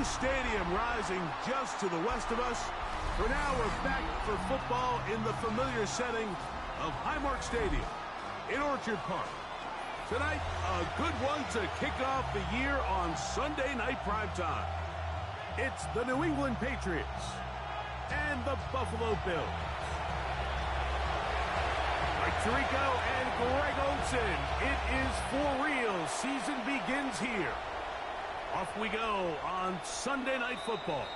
new stadium rising just to the west of us. For now, we're back for football in the familiar setting of Highmark Stadium in Orchard Park. Tonight, a good one to kick off the year on Sunday night primetime. It's the New England Patriots and the Buffalo Bills. Mike Tirico and Greg Olsen, it is for real. Season begins here. Off we go on Sunday Night Football.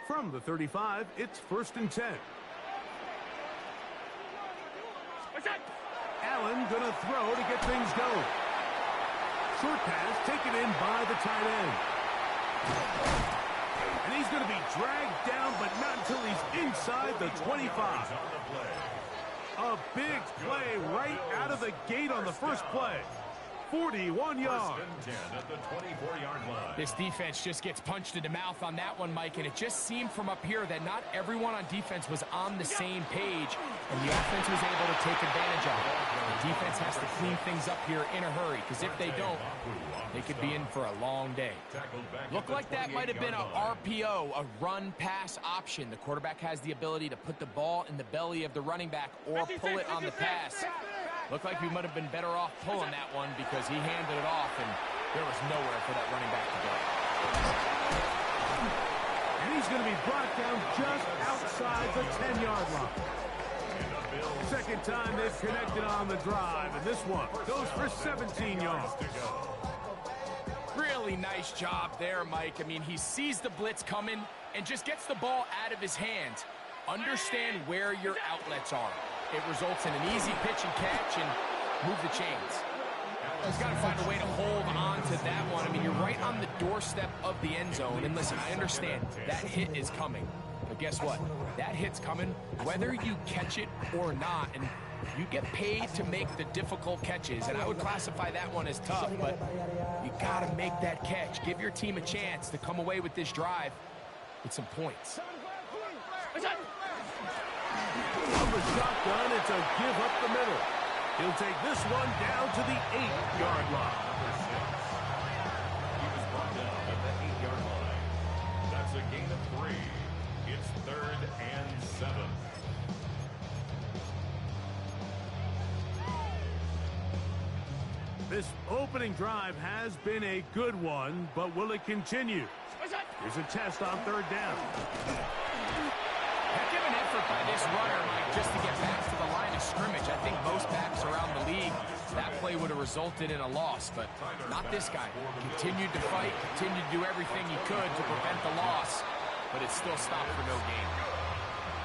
From the 35, it's 1st and 10. Allen gonna throw to get things going. Short pass taken in by the tight end. And he's going to be dragged down, but not until he's inside the 25. A big play right out of the gate on the first play. 41 yards. This defense just gets punched in the mouth on that one, Mike, and it just seemed from up here that not everyone on defense was on the same page, and the offense was able to take advantage of it. The defense has to clean things up here in a hurry, because if they don't, they could be in for a long day. Looked like that might have been a RPO, a run-pass option. The quarterback has the ability to put the ball in the belly of the running back or pull it on the pass. Looked like we might have been better off pulling that one because he handed it off, and there was nowhere for that running back to go. And he's going to be brought down just outside the 10-yard line. Second time they've connected on the drive, and this one goes for 17 yards. Really nice job there, Mike. I mean, he sees the blitz coming and just gets the ball out of his hands. Understand where your outlets are. It results in an easy pitch and catch and move the chains. He's got to find a way to hold on to that one. I mean, you're right on the doorstep of the end zone. And listen, I understand that hit is coming. But guess what? That hit's coming whether you catch it or not. And you get paid to make the difficult catches. And I would classify that one as tough. But you got to make that catch. Give your team a chance to come away with this drive with some points. From the shotgun, it's a give up the middle. He'll take this one down to the 8-yard line. He was brought down at the 8-yard line. That's a gain of 3. It's 3rd and 7. This opening drive has been a good one, but will it continue? Here's a test on 3rd down. Heck of an effort by this runner, Mike, just to get back to the line of scrimmage. I think most backs around the league, that play would have resulted in a loss, but not this guy. Continued to fight, continued to do everything he could to prevent the loss, but it still stopped for no gain.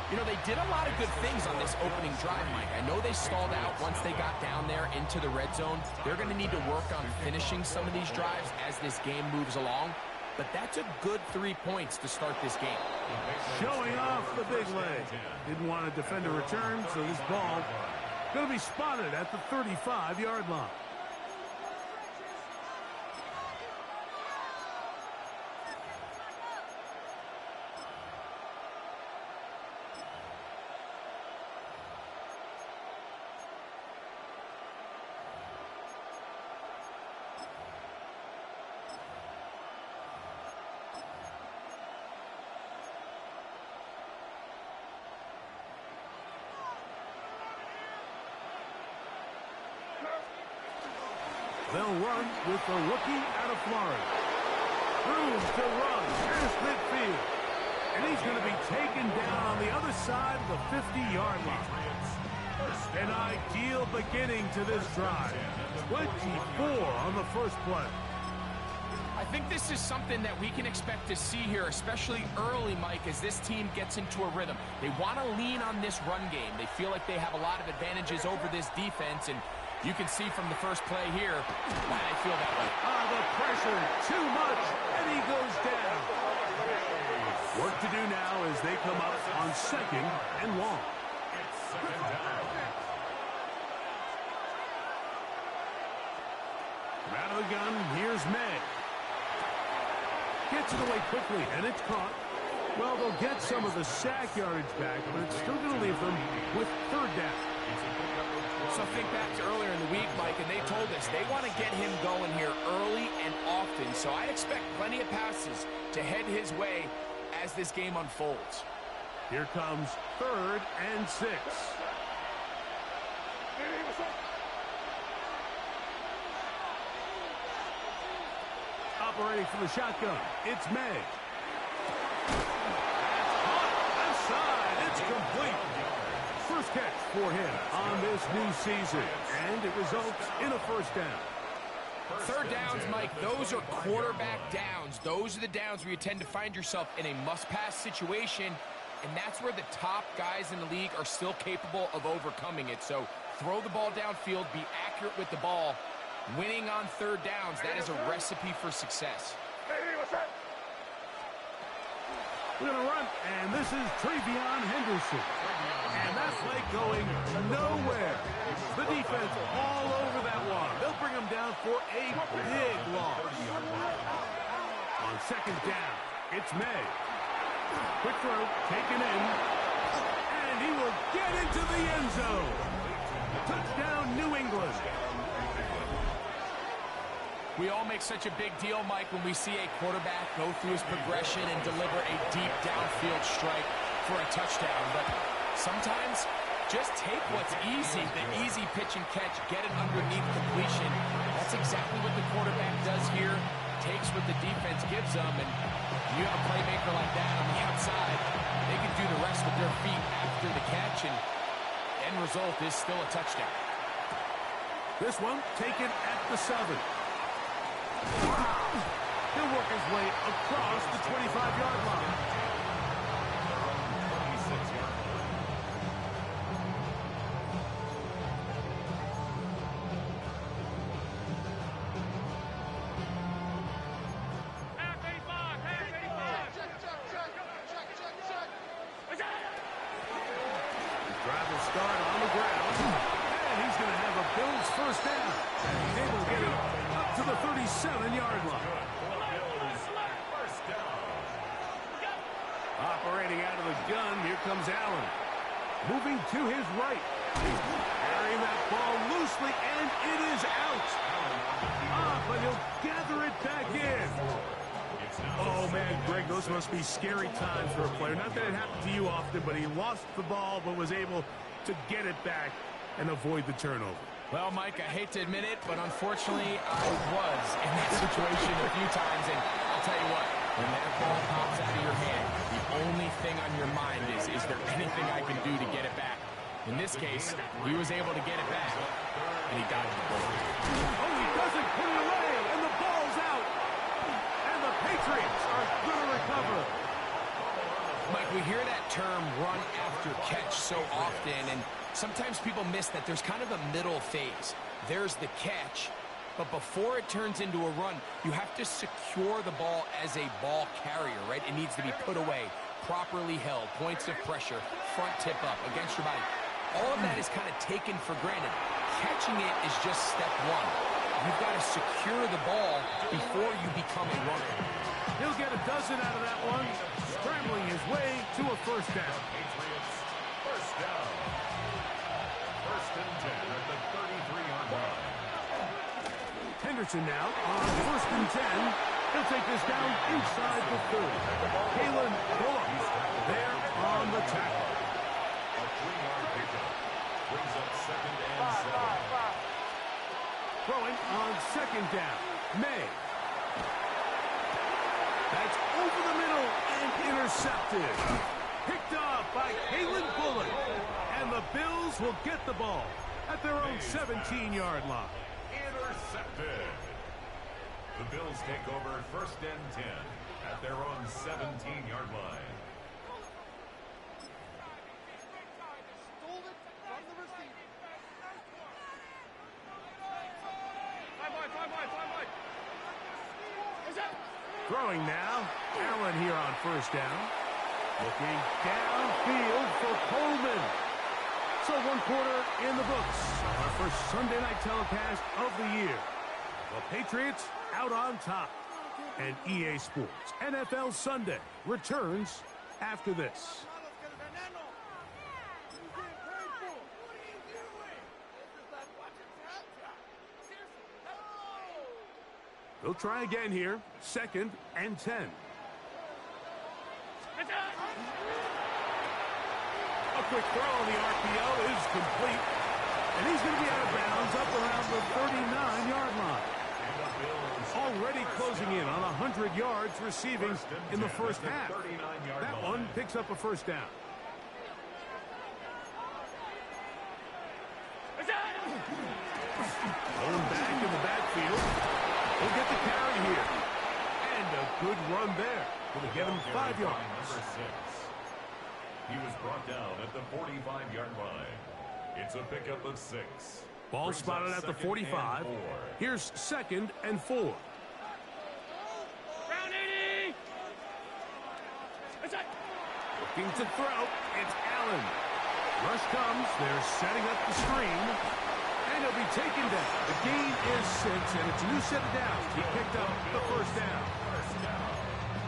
You know, they did a lot of good things on this opening drive, Mike. I know they stalled out once they got down there into the red zone. They're going to need to work on finishing some of these drives as this game moves along. But that's a good 3 points to start this game. Showing off the big leg. Didn't want to defend a return, so this ball going to be spotted at the 35-yard line. They'll run with the rookie out of Florida. Room to run past midfield. And he's going to be taken down on the other side of the 50-yard line. An ideal beginning to this drive. 24 on the first play. I think this is something that we can expect to see here, especially early, Mike, as this team gets into a rhythm. They want to lean on this run game. They feel like they have a lot of advantages over this defense, and you can see from the first play here why they feel that way. The pressure, too much, and he goes down. Work to do now as they come up on 2nd and long. It's 2nd down. Out of the gun, here's May. Gets it away quickly, and it's caught. Well, they'll get some of the sack yardage back, but it's still going to leave them with third down. So think back to earlier in the week, Mike, and they told us they want to get him going here early and often. So I expect plenty of passes to head his way as this game unfolds. Here comes 3rd and 6. Operating from the shotgun, it's May. Left side, it's complete. First catch for him on this new season, and it results in a first down. Third downs, Mike, those are quarterback downs. Those are the downs where you tend to find yourself in a must-pass situation, and that's where the top guys in the league are still capable of overcoming it. So throw the ball downfield, be accurate with the ball. Winning on third downs, that is a recipe for success. We're going to run, and this is Travion Henderson. And that play going nowhere. The defense all over that one. They'll bring him down for a big loss. On second down, it's May. Quick throw, taken in. And he will get into the end zone. Touchdown, New England. We all make such a big deal, Mike, when we see a quarterback go through his progression and deliver a deep downfield strike for a touchdown. But sometimes just take what's easy, the easy pitch and catch, get it underneath completion. That's exactly what the quarterback does here. Takes what the defense gives them, and you have a playmaker like that on the outside. They can do the rest with their feet after the catch, and end result is still a touchdown. This one taken at the 7. He'll work his way across the 25-yard line. Drive will start on the ground, and he's going to have a Bills first down. And he's able to get it up to the 37-yard line. Operating out of the gun, here comes Allen. Moving to his right. Carrying that ball loosely, and it is out. But he'll gather it back in. Oh, man, Greg, those must be scary times for a player. Not that it happened to you often, but he lost the ball but was able to get it back and avoid the turnover. Well, Mike, I hate to admit it, but unfortunately, I was in that situation a few times, and I'll tell you what, when that ball pops out of your hand, the only thing on your mind is there anything I can do to get it back? In this case, he was able to get it back, and he got it. Oh, he doesn't put it away, and the ball's out. And the Patriots are going to recover. Mike, we hear that term run after catch so often, and sometimes people miss that there's kind of a middle phase. There's the catch, but before it turns into a run, you have to secure the ball as a ball carrier, right? It needs to be put away, properly held, points of pressure, front tip up against your body. All of that is kind of taken for granted. Catching it is just step one. You've got to secure the ball before you become a runner. He'll get a dozen out of that one, scrambling his way to a first down. First down. First and 10 at the 33-yard line. Henderson now on first and 10. He'll take this down inside the 30. Kalen Bullock there on the tackle. A 3-yard pickup brings up second and 7. Throwing on second down. May. That's over the middle and intercepted. Picked off by Kalen Bullock. And the Bills will get the ball at their own 17-yard line. Intercepted. The Bills take over first and 10 at their own 17-yard line. Throwing now. Allen here on first down. Looking downfield for Coleman. So one quarter in the books. Our first Sunday night telecast of the year. The Patriots out on top. And EA Sports NFL Sunday returns after this. They'll try again here. 2nd and 10. A quick throw on the RPO is complete. And he's going to be out of bounds up around the 39-yard line. Already closing in on 100 yards receiving in the first half. That one picks up a first down. Going back in the backfield. He'll get the carry here. And a good run there. Going to get him 5 yards. Number 6. He was brought down at the 45-yard line. It's a pickup of 6. Ball spotted at the 45. Here's 2nd and 4. Looking to throw. It's Allen. Rush comes. They're setting up the screen. And he'll be taken down. The gain is 6, and it's a new set of downs. He picked up the first down.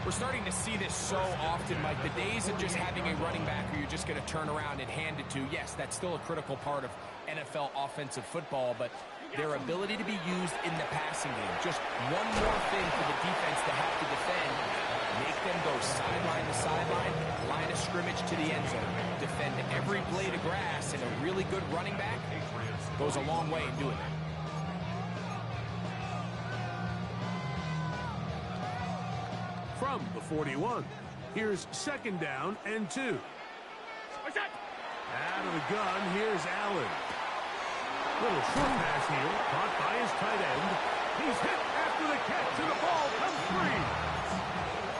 We're starting to see this so often, Mike. The days of just having a running back who you're just going to turn around and hand it to, yes, that's still a critical part of NFL offensive football, but their ability to be used in the passing game, just one more thing for the defense to have to defend, make them go sideline to sideline, line of scrimmage to the end zone, defend every blade of grass, and a really good running back goes a long way in doing that. From the 41, here's 2nd down and 2. Out of the gun, here's Allen. Little short pass here, caught by his tight end. He's hit after the catch, and the ball comes free.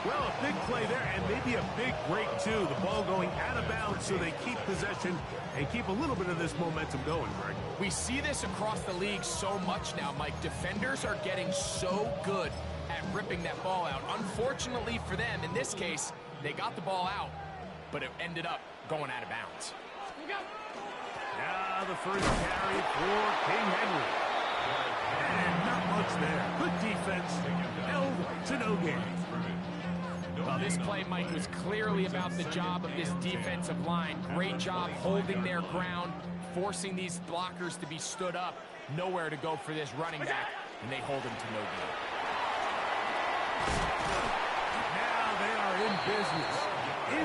Well, a big play there, and maybe a big break, too. The ball going out of bounds, so they keep possession and keep a little bit of this momentum going, Greg. We see this across the league so much now, Mike. Defenders are getting so good at ripping that ball out. Unfortunately for them, in this case, they got the ball out, but it ended up going out of bounds. Now the first carry for King Henry. And not much there. Good defense. Held to no gain. Well, this play, Mike, was clearly about the job of this defensive line. Great job holding their ground, forcing these blockers to be stood up. Nowhere to go for this running back, and they hold him to no gain. Now they are in business.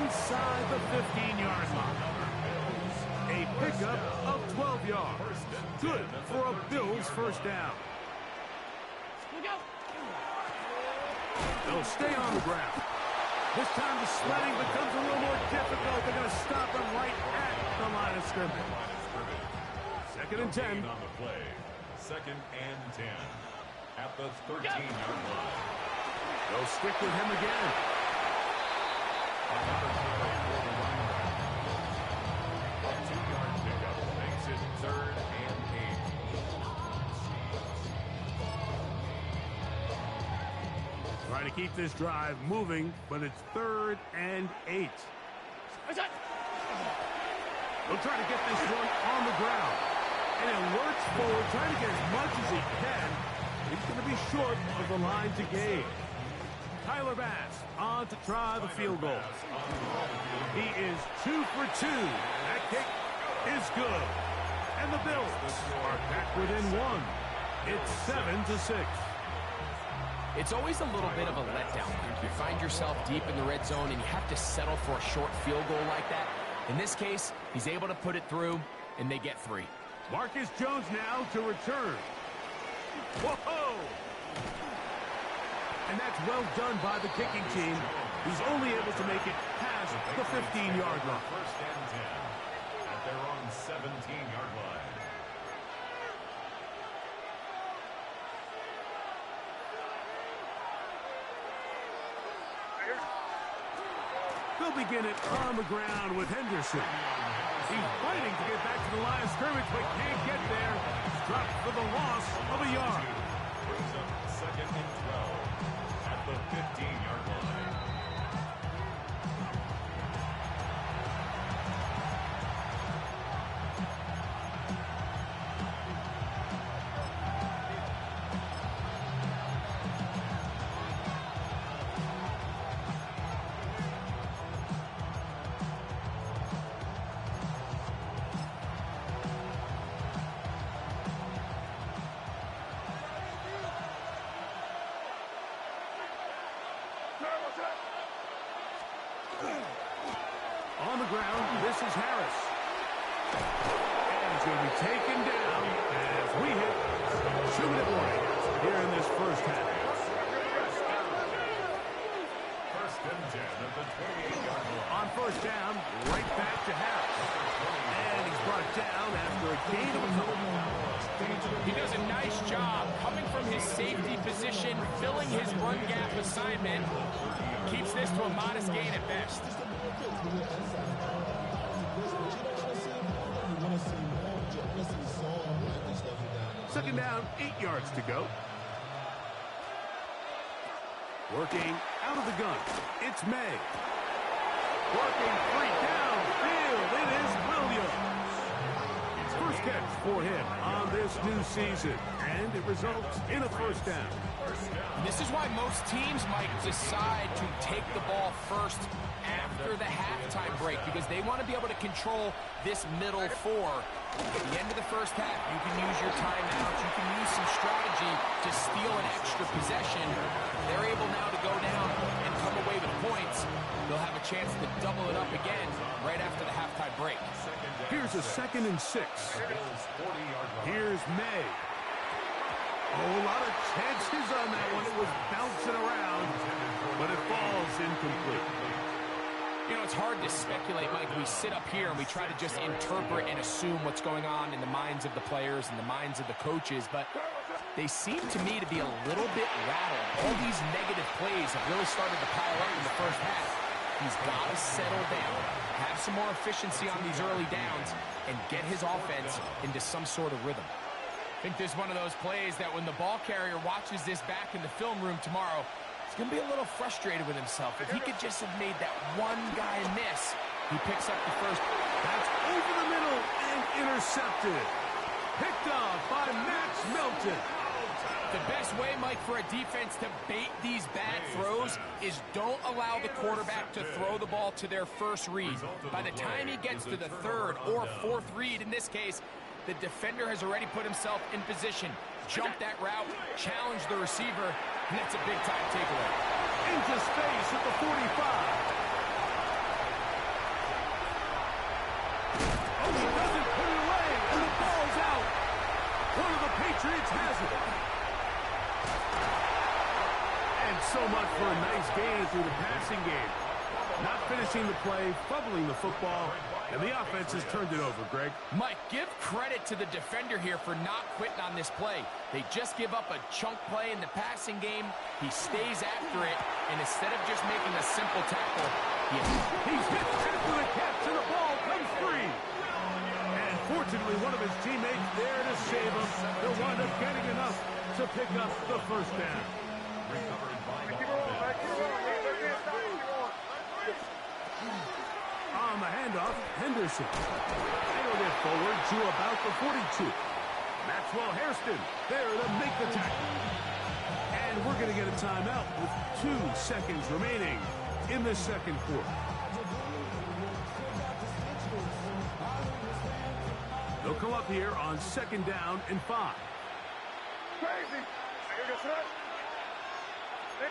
Inside the 15-yard line. A pickup of 12 yards. Good for a Bills first down. They'll stay on the ground. This time the sledding becomes a little more difficult. They're going to stop him right at the line of scrimmage. 2nd and 10. On the play. 2nd and 10. At the 13-yard line. They'll stick with him again. Another play for the running back. A 2-yard pickup makes it 3rd and 8. Trying to keep this drive moving, but it's 3rd and 8. They'll try to get this one on the ground. And it lurks forward, trying to get as much as he can. He's going to be short of the line to gain. Tyler Bass on to try the field goal. He is 2 for 2. That kick is good. And the Bills are back within 1. It's 7-6. It's always a little bit of a letdown. You find yourself deep in the red zone and you have to settle for a short field goal like that. In this case, he's able to put it through, and they get 3. Marcus Jones now to return. Whoa! And that's well done by the kicking team. He's only able to make it past the 15-yard line. 1st and 10 at their own 17-yard line. They'll begin it on the ground with Henderson. He's fighting to get back to the line of scrimmage, but can't get there. Dropped for the loss of a yard. Brings up 2nd and 12 at the 15-yard line. On the ground, this is Harris. And he's going to be taken down as we hit 2-minute warning here in this first half. First and 10 at the 28-yard line. On first down, right back to Harris. And he's brought down after a gain of a couple. He does a nice job coming from his safety position, filling his run gap assignment. Keeps this to a modest gain at best. Second down, 8 yards to go. Working out of the gun. It's May. Working free downfield. It is Williams. First catch for him on this new season. And it results in a first down. This is why most teams might decide to take the ball first after the halftime break, because they want to be able to control this middle four. At the end of the first half, you can use your timeouts, you can use some strategy to steal an extra possession. They're able now to go down and come away with points. They'll have a chance to double it up again right after the halftime break. Here's a 2nd and 6. Here's May. Oh, a lot of chances on that one. It was bouncing around, but it falls incomplete. You know, it's hard to speculate, Mike. We sit up here and we try to just interpret and assume what's going on in the minds of the players and the minds of the coaches, but they seem to me to be a little bit rattled. All these negative plays have really started to pile up in the first half. He's got to settle down, have some more efficiency on these early downs, and get his offense into some sort of rhythm. I think this is one of those plays that when the ball carrier watches this back in the film room tomorrow, he's going to be a little frustrated with himself. If he could just have made that one guy miss, he picks up the first. That's over the middle and intercepted. Picked off by Max Melton. The best way, Mike, for a defense to bait these bad throws is don't allow the quarterback to throw the ball to their first read. By the time he gets to the 3rd or 4th read, in this case, the defender has already put himself in position. Jump that route, challenge the receiver, and that's a big-time takeaway. Into space at the 45. Oh, he doesn't put it away, and the ball's out. One of the Patriots has it. And so much for a nice gain through the passing game. Not finishing the play, fumbling the football, and the offense has turned it over, Greg. Mike, give credit to the defender here for not quitting on this play. They just give up a chunk play in the passing game. He stays after it, and instead of just making a simple tackle, he's hit after the catch, and the ball comes free. And fortunately, one of his teammates there to save him. He'll wind up getting enough to pick up the first down. On the handoff, Henderson. Nailed it forward to about the 42. Maxwell Hairston there to make the tackle. And we're going to get a timeout with 2 seconds remaining in the second quarter. They'll come up here on 2nd down and 5. Crazy. Crazy. 5.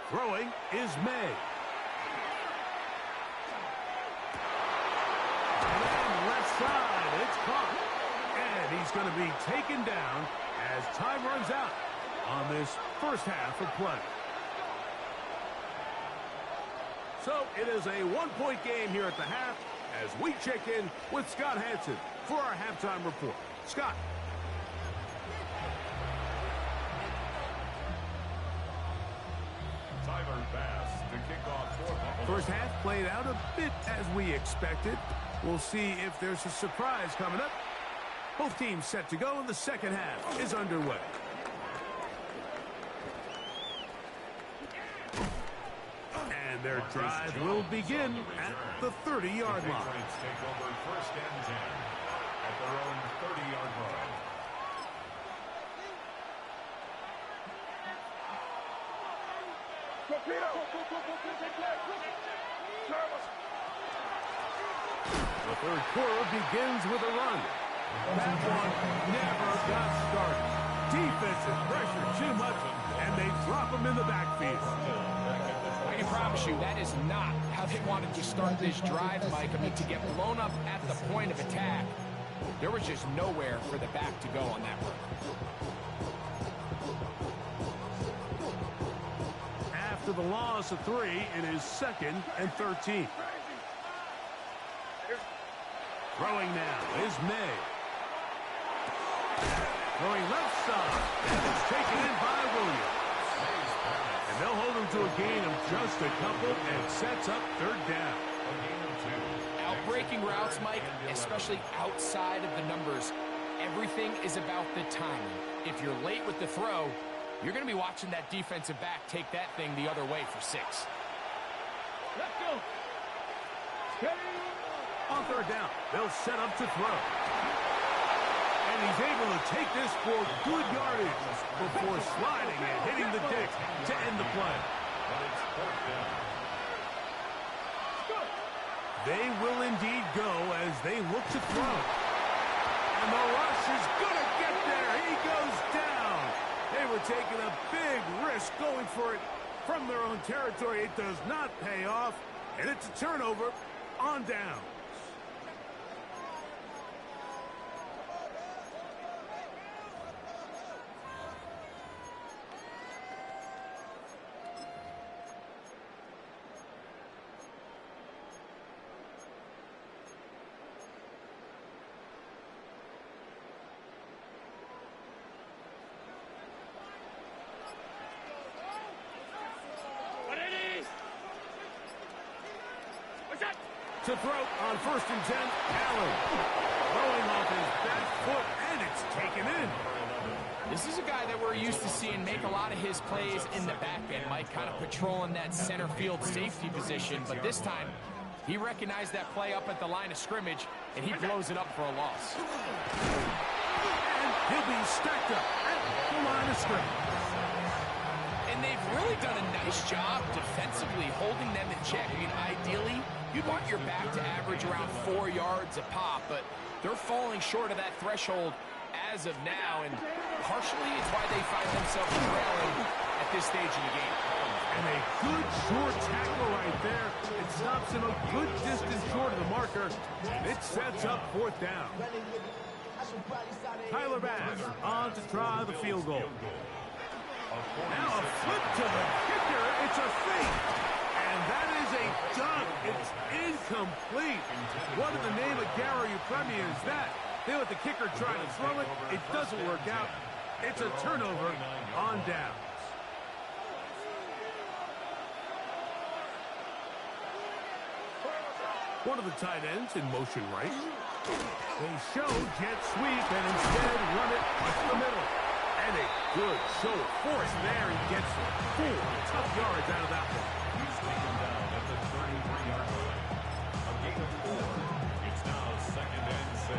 Throwing is May. And left side, it's caught. And he's going to be taken down as time runs out on this first half of play. So it is a 1-point game here at the half as we check in with Scott Hansen for our halftime report. Scott. First half played out a bit as we expected. We'll see if there's a surprise coming up. Both teams set to go, and the second half is underway. And their drive will begin at the 30-yard line. Take over first and 10 at their own 30-yard line. The third quarter begins with a run. That one never got started. Defensive pressure too much, and they drop him in the backfield. I can promise you that is not how they wanted to start this drive, Mike. I mean, to get blown up at the point of attack, there was just nowhere for the back to go on that one. After the loss of 3, it is 2nd and 13. Throwing now is May. Throwing left side, and it's taken in by Williams. And they'll hold him to a gain of just a couple and sets up 3rd down. Outbreaking routes, Mike, especially outside of the numbers, everything is about the timing. If you're late with the throw, you're going to be watching that defensive back take that thing the other way for 6. Let's go. On 3rd down, they'll set up to throw. And he's able to take this for good yardage before sliding and hitting the deck to end the play. They will indeed go as they look to throw. And the rush is going to get there. He goes down. They were taking a big risk going for it from their own territory. It does not pay off, and it's a turnover on down. To throw on 1st and 10, Allen. Throwing off his back foot, and it's taken in. This is a guy that we're used to seeing make a lot of his plays in the back end, Mike, kind of patrolling that center field safety position. But this time, he recognized that play up at the line of scrimmage, and he blows it up for a loss. And he'll be stacked up at the line of scrimmage. And they've really done a nice job defensively holding them in check. I mean, ideally, you'd want your back to average around 4 yards a pop, but they're falling short of that threshold as of now, and partially it's why they find themselves trailing at this stage in the game. And a good short tackle right there. It stops him a good distance short of the marker, and it sets up 4th down. Tyler Bass on to try the field goal. Now a flip to the kicker. It's a fake. And that is a dunk. It's incomplete. What in the name of Gary Premier is that? They let the kicker try to throw it. It doesn't work out. It's a turnover on downs. One of the tight ends in motion right. They show jet sweep and instead run it up the middle. And a good show of force there. He gets 4 tough yards out of that one. He's taken down at the 33-yard line. A gain of 4. It's now 2nd and 6.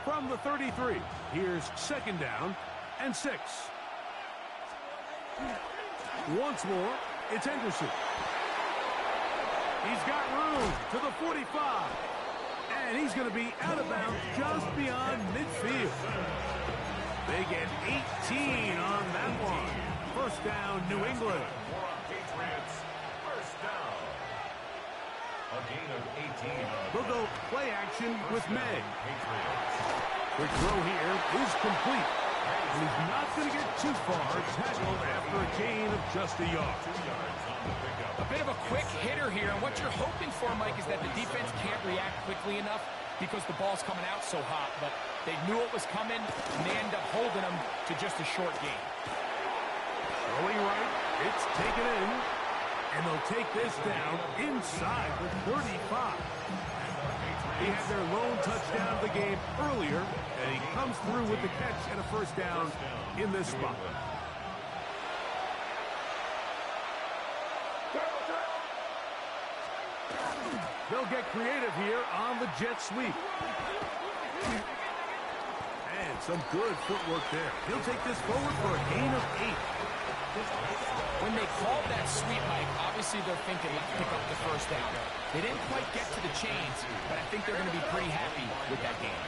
From the 33, here's 2nd down and 6. Once more, it's Henderson. He's got room to the 45. And he's going to be out of bounds just beyond midfield. They get 18 on that one. 1st down, New England. Patriots, 1st down. A gain of 18. They'll go play action with May. Patriots. Quick throw here is complete. And he's not going to get too far tackled after a gain of just a yard. 2 yards on the pickup. A bit of a quick hitter here, and what you're hoping for, Mike, is that the defense can't react quickly enough because the ball's coming out so hot, but they knew it was coming, and they end up holding them to just a short gain. Throwing right, it's taken in, and they'll take this down inside the 35. He had their lone touchdown of the game earlier, and he comes through with the catch and a 1st down in this spot. They'll get creative here on the jet sweep. And some good footwork there. He'll take this forward for a gain of 8. When they called that sweep, Mike, obviously they're thinking, let's pick up the first down. They didn't quite get to the chains, but I think they're going to be pretty happy with that game.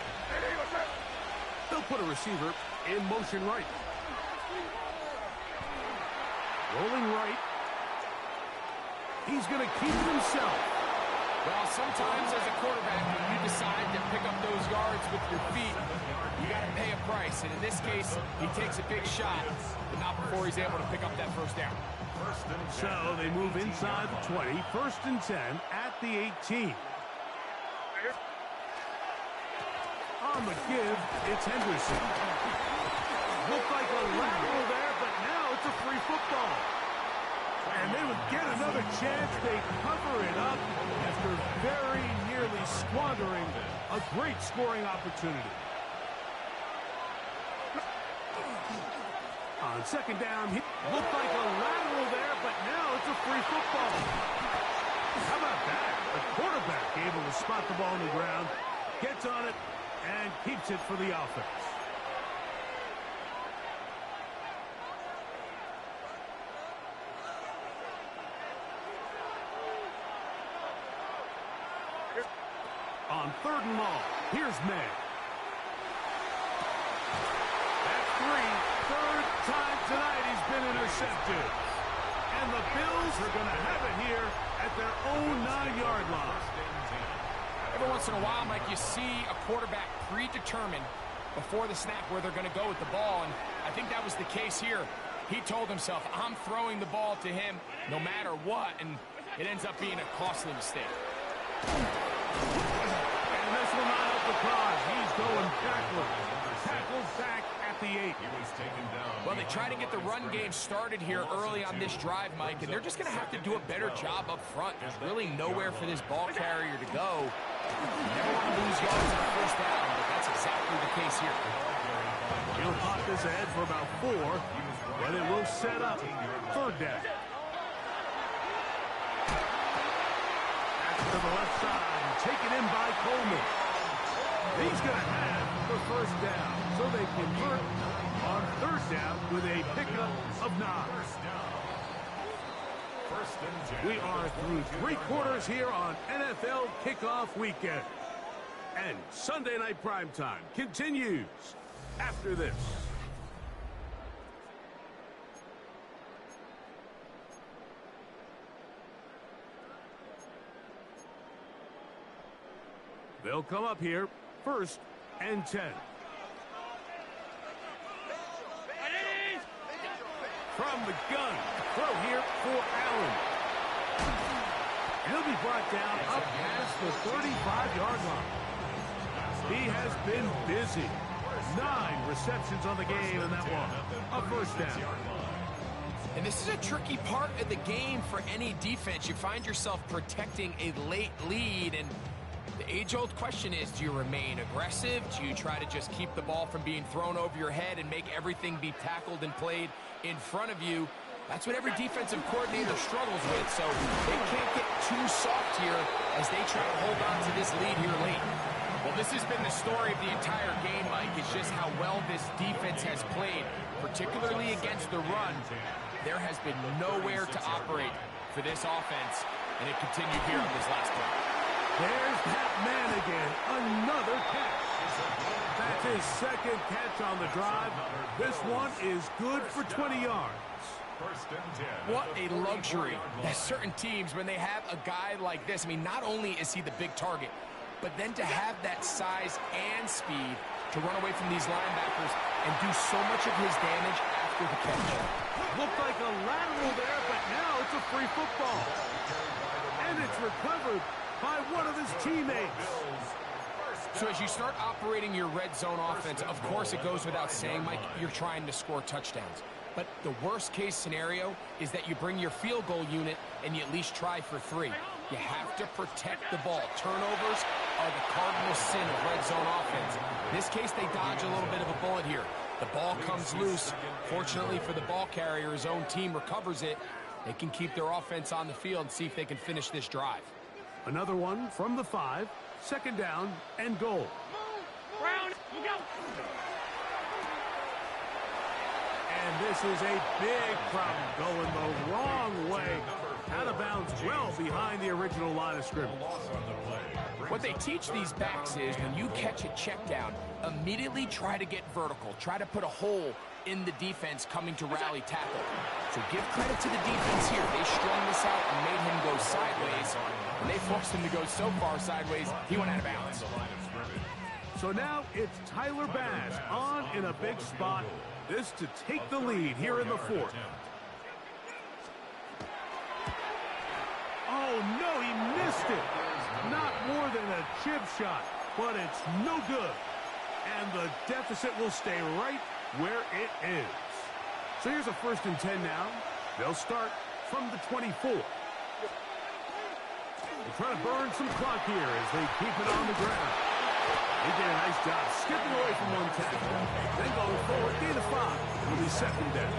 They'll put a receiver in motion right. Rolling right. He's going to keep it himself. Well, sometimes as a quarterback, when you decide to pick up those yards with your feet, you got to pay a price. And in this case, he takes a big shot, but not before he's able to pick up that first down. So they move inside the 20, 1st and 10 at the 18. On the give, it's Henderson. Looked like a lateral there, but now it's a free football. And they would get another chance. They cover it up after very nearly squandering a great scoring opportunity. On 2nd down, he looked like a lateral there, but now it's a free football. How about that? The quarterback able to spot the ball on the ground, gets on it, and keeps it for the offense. On 3rd and long, here's May. That's 3rd time tonight he's been intercepted. And the Bills are going to have it here at their own 9-yard line. Every once in a while, Mike, you see a quarterback predetermined before the snap where they're going to go with the ball, and I think that was the case here. He told himself, I'm throwing the ball to him no matter what, and it ends up being a costly mistake. And this will not help the cause. He's going backwards. Tackled back at the 8. He was taken down. Well, they try to get the run game started here early on this drive, Mike, and they're just going to have to do a better job up front. There's really nowhere for this ball carrier to go. You never want to lose yards on first down, but that's exactly the case here. He'll pop this ahead for about 4, and it will set up 3rd down. To the left side, taken in by Coleman. He's going to have the first down, so they convert on 3rd down with a pickup of 9. We are through 3 quarters here on NFL Kickoff Weekend. And Sunday Night Primetime continues after this. They'll come up here, 1st and 10. From the gun, throw here for Allen. He'll be brought down up past the 35-yard line. He has been busy. 9 receptions on the game, and that one, a first down. And this is a tricky part of the game for any defense. You find yourself protecting a late lead, and the age-old question is, do you remain aggressive? Do you try to just keep the ball from being thrown over your head and make everything be tackled and played in front of you? That's what every defensive coordinator struggles with, so they can't get too soft here as they try to hold on to this lead here late. Well, this has been the story of the entire game, Mike. It's just how well this defense has played, particularly against the run. There has been nowhere to operate for this offense, and it continued here on this last play. There's that man again. Another catch. That's his 2nd catch on the drive. This one is good for 20 yards. What a luxury. There's certain teams, when they have a guy like this, I mean, not only is he the big target, but then to have that size and speed to run away from these linebackers and do so much of his damage after the catch. Looked like a lateral there, but now it's a free football. And it's recovered by one of his teammates. So as you start operating your red zone offense, of course it goes without saying, Mike, you're trying to score touchdowns. But the worst case scenario is that you bring your field goal unit and you at least try for 3. You have to protect the ball. Turnovers are the cardinal sin of red zone offense. In this case, they dodge a little bit of a bullet here. The ball comes loose. Fortunately for the ball carrier, his own team recovers it. They can keep their offense on the field and see if they can finish this drive. Another one from the 5, 2nd down and goal. Brown, go. And And this is a big problem going the wrong way. Out of bounds well behind the original line of scrimmage. What they teach these backs is when you catch a check down, immediately try to get vertical. Try to put a hole in the defense coming to rally tackle. So give credit to the defense here. They strung this out and made him go sideways. And they forced him to go so far sideways, he went out of bounds. So now it's Tyler Bass on in a big spot. This to take the lead here in the fourth. Oh, no, he missed it. Not more than a chip shot, but it's no good. And the deficit will stay right where it is. So here's a 1st and 10 now. They'll start from the 24. They're trying to burn some clock here as they keep it on the ground. They did a nice job skipping away from one tackle. Then going forward, gain of 5. It'll be 2nd down.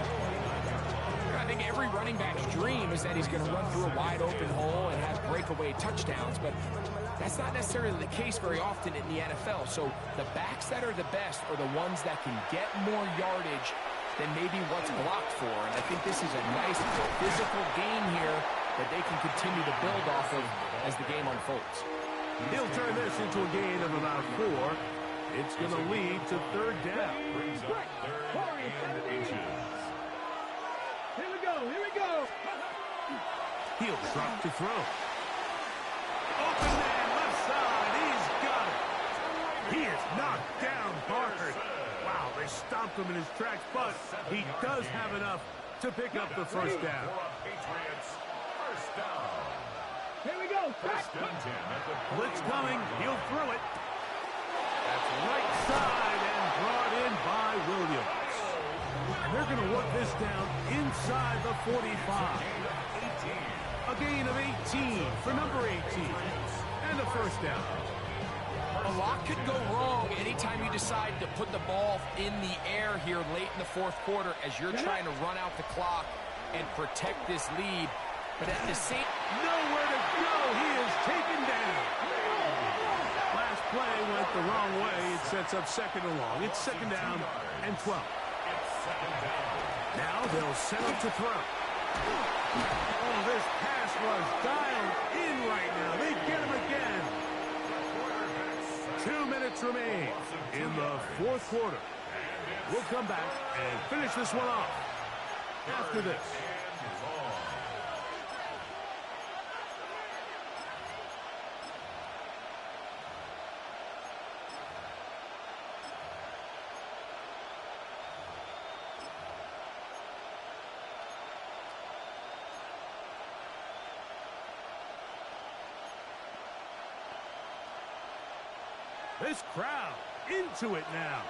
I think every running back's dream is that he's going to run through a wide open hole and have breakaway touchdowns, but that's not necessarily the case very often in the NFL. So the backs that are the best are the ones that can get more yardage than maybe what's blocked for. And I think this is a nice physical game here that they can continue to build off of as the game unfolds. He'll turn this into a gain of about 4. It's going to lead to 3rd down. Brings up 3rd and inches. Here we go. Here we go. He'll drop to throw. Open man, left side. He's got it. He is knocked down hard. Wow, they stopped him in his tracks, but he does have enough to pick up the 1st down. Patriots, 1st down. Here we go. Blitz coming. He'll throw it. That's right side and brought in by Williams. And they're going to work this down inside the 45. A gain of 18 for number 18. And a 1st down. A lot could go wrong anytime you decide to put the ball in the air here late in the 4th quarter as you're trying to run out the clock and protect this lead. But at the same... Nowhere to go. He is taken down. Last play went the wrong way. It sets up 2nd and long. It's 2nd down and 12. Now they'll set up to throw. Oh, this pass was dialed in right now. They get him again. 2 minutes remain in the 4th quarter. We'll come back and finish this one off after this. This crowd into it now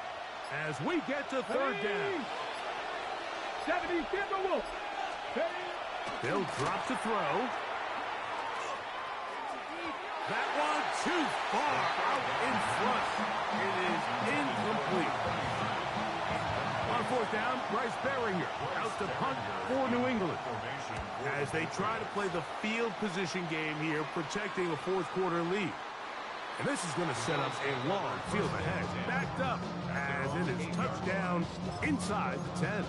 as we get to 3rd down. 70, They'll drop to throw. That one too far out in front. It is incomplete. On 4th down, Bryce Behringer out to punt for New England as they try to play the field position game here, protecting a 4th quarter lead. And this is going to set up a long field ahead. Backed up as it is touchdown inside the 10.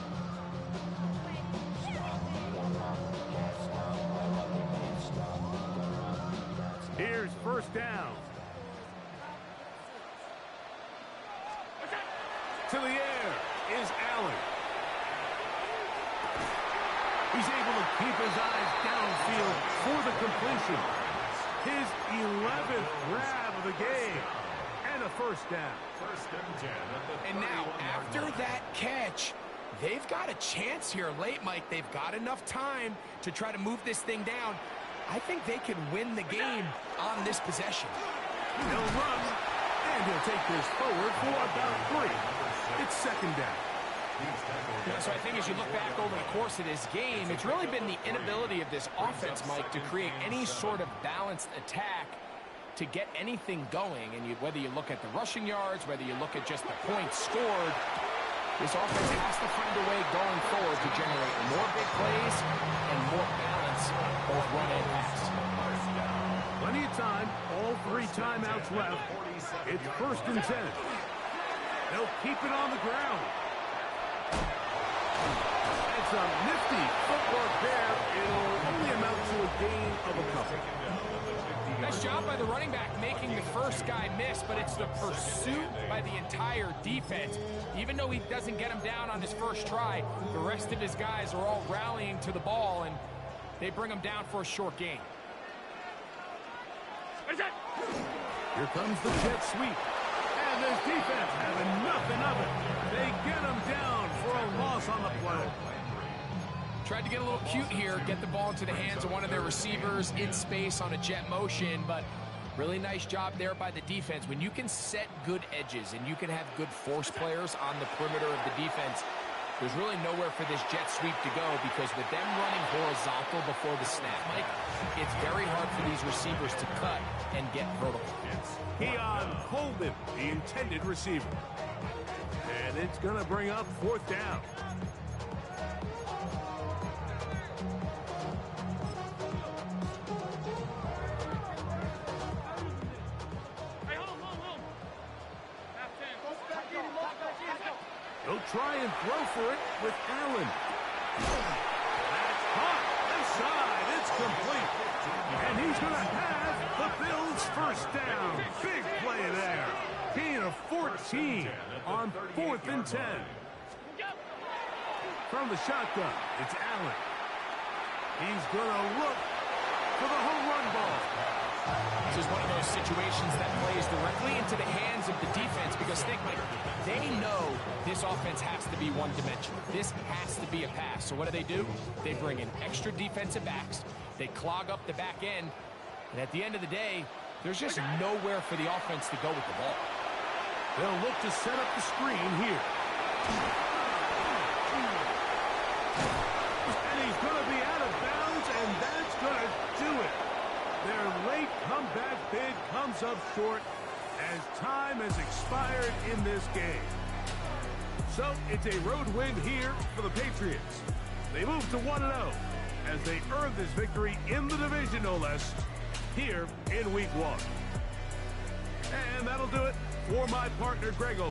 Here's 1st down. To the air is Allen. He's able to keep his eyes downfield for the completion. His 11th grab of the game. And a 1st down. 1st and 10. And now, after that catch, they've got a chance here late, Mike. They've got enough time to try to move this thing down. I think they can win the game on this possession. He'll run, and he'll take this forward for about 3. It's 2nd down. So I think as you look back over the course of this game, it's really been the inability of this offense, Mike, to create any sort of balanced attack to get anything going. And whether you look at the rushing yards, whether you look at just the points scored, this offense has to find a way going forward to generate more big plays and more balance, both run and pass. Plenty of time, all 3 timeouts left. It's 1st and 10. They'll keep it on the ground. It's a nifty footwork there. It'll only amount to a gain of a couple. Nice job by the running back making the first guy miss, but it's the pursuit by the entire defense. Even though he doesn't get him down on his first try, the rest of his guys are all rallying to the ball, and they bring him down for a short gain. Here comes the jet sweep. And this defense having nothing of it. They get him down for a loss on the play. Tried to get a little cute here, get the ball into the hands of one of their receivers in space on a jet motion, but really nice job there by the defense. When you can set good edges and you can have good force players on the perimeter of the defense, there's really nowhere for this jet sweep to go, because with them running horizontal before the snap, Mike, it's very hard for these receivers to cut and get vertical. Keon Coleman, the intended receiver. And it's going to bring up fourth down. He'll try and throw for it with Allen. That's caught. Left side. It's complete. And he's going to have the Bills' first down. Big play there. Gain of 14 on 4th and 10. From the shotgun, it's Allen. He's going to look for the home run ball. This is one of those situations that plays directly into the hands of the defense, because think, Mike, they know this offense has to be one-dimensional. This has to be a pass. So what do? They bring in extra defensive backs. They clog up the back end. And at the end of the day, there's just nowhere for the offense to go with the ball. They'll look to set up the screen here. And he's going to be out of bounds, and that's going to do it. Their late comeback bid comes up short as time has expired in this game. So it's a road win here for the Patriots. They move to 1-0 as they earn this victory in the division, no less, here in Week 1. And that'll do it for my partner, Grego.